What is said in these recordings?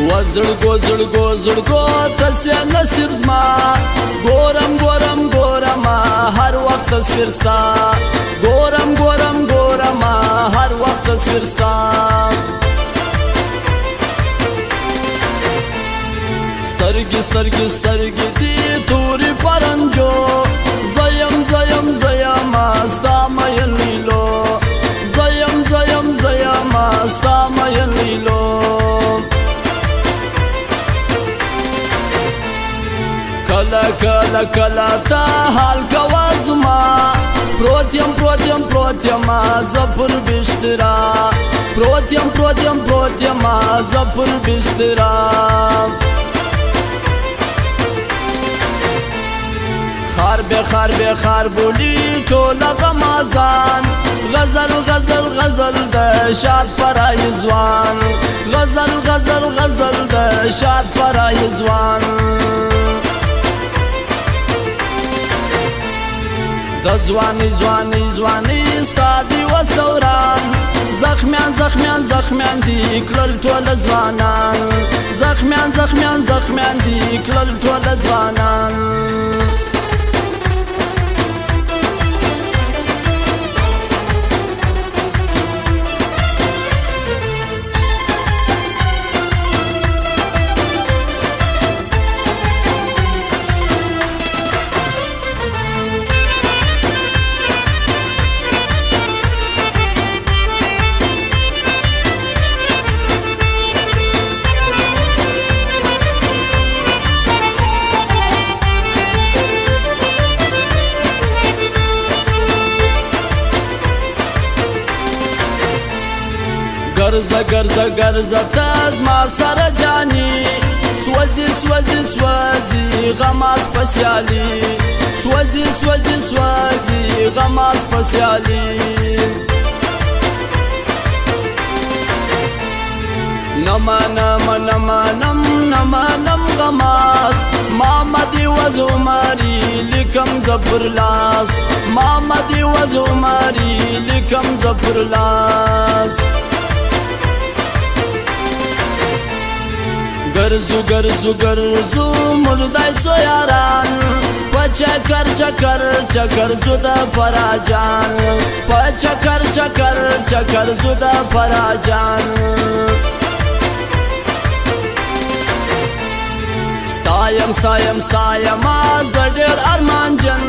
وزړګو تاسې نصیب ما ګورم هر وخت تصویر ستا ګورم هر وخت تصویر ستا سترګې دي تورې پرنجو زیم ستا مین لیلو زیم ستا مین لیلو کلا تا حال کوا زما پروت یم زفر بشترا پروت یم زفر بشترا خار بولی ټوله غمازان غزل د شاد فرایزوان غزل د شاد فرایزوان د ځواني ستا دی وسوران زخمیان دی کړل ټول ځوانان زخمیان دی کړل ټول ځوانان ګرځه تاز ما سره جانی سوځي غماز پسیالی سوځي غماز پسیالی نمانم غماز مامدی وزماری لکم زبرلاس مامدی وزماری لکم زبرلاس ګرځو مردای سو یاران پچکر زو د فراجان پچکر زو د فراجان ستایم زډر ارمان جن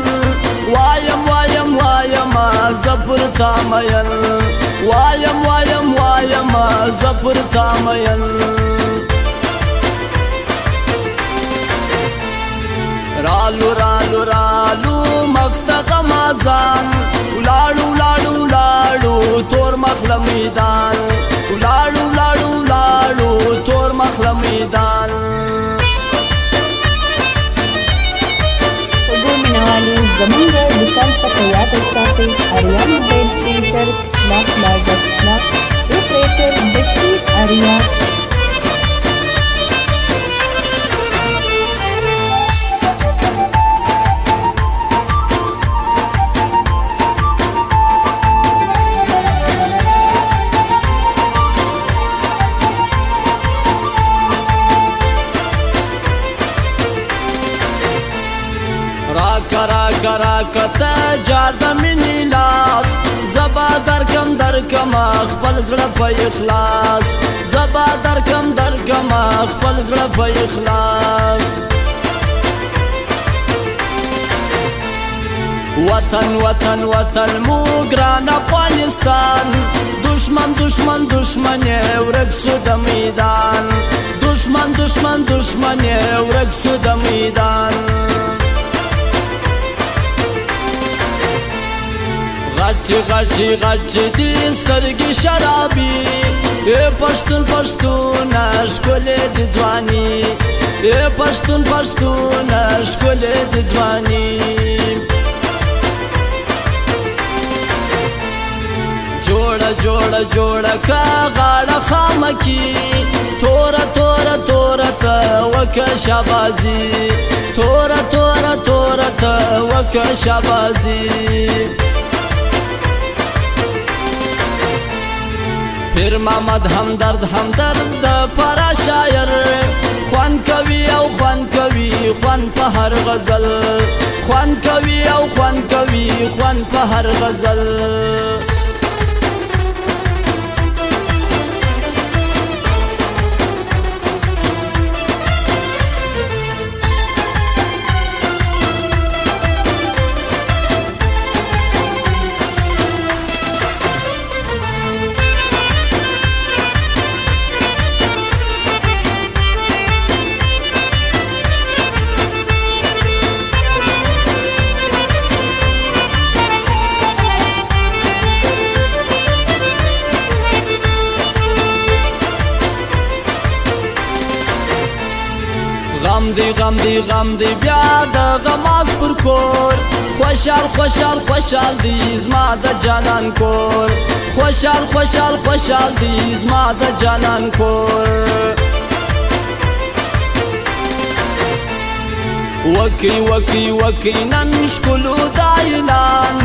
وایم زفر تامین وایم زفر تامین رالو مخته غمازان ولاړو تور مخله میدان ولاړو تور مخله میدان وګورئ زمونږ دکان پته یاد وساتئ آریان موبایل سینټر کشلا پلازا کشلا اپریټر بشیر آریا کتا جار د منی لاس زبا درکم خپل زړه په اخلاص زبا درکم خپل زړه په اخلاص وطن مو ګران افغانستان دشمن ورک سو د میدان دشمن ورک سو د میدان غټ دي سترګې شرابي پښتون ښکلې د ځواني پښتون ښکلې د ځواني جوړه کا غاړه خامکی تور ته وکه شابازي تور ته وکه شابازي پیر محمد همدرد د پارا شاعر خوان په هر غزل خوان کوي او خوان کوي خوان په هر غزل غم دی غم دی غم دی بیا د غماز پر کور خوشال خوشال خوشال دی زما د جانان کور خوشال خوشال خوشال دی زما د جانان کور وکی وکی وکی نن شکلو داینان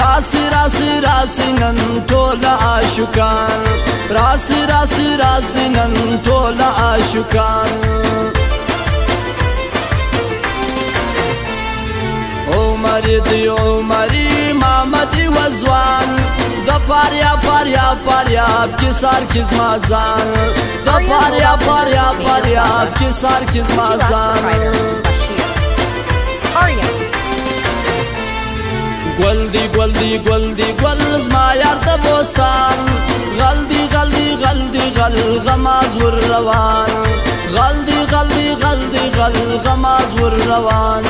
راسی راسی راسی نن ټول عاشقان راسی راسی راسی نن ټول عاشقان عمری دی عمری محمدی وزوان د پاریا پاریا پاریا کی سار کی مازان د پاریا پاریا پاریا کی سار کی مازان گل دی گل دی گل دی گل زما یار د بوستان غل دی غل دی غل دی غل غماز ور روان غل دی غل دی غل دی غل غماز ور روان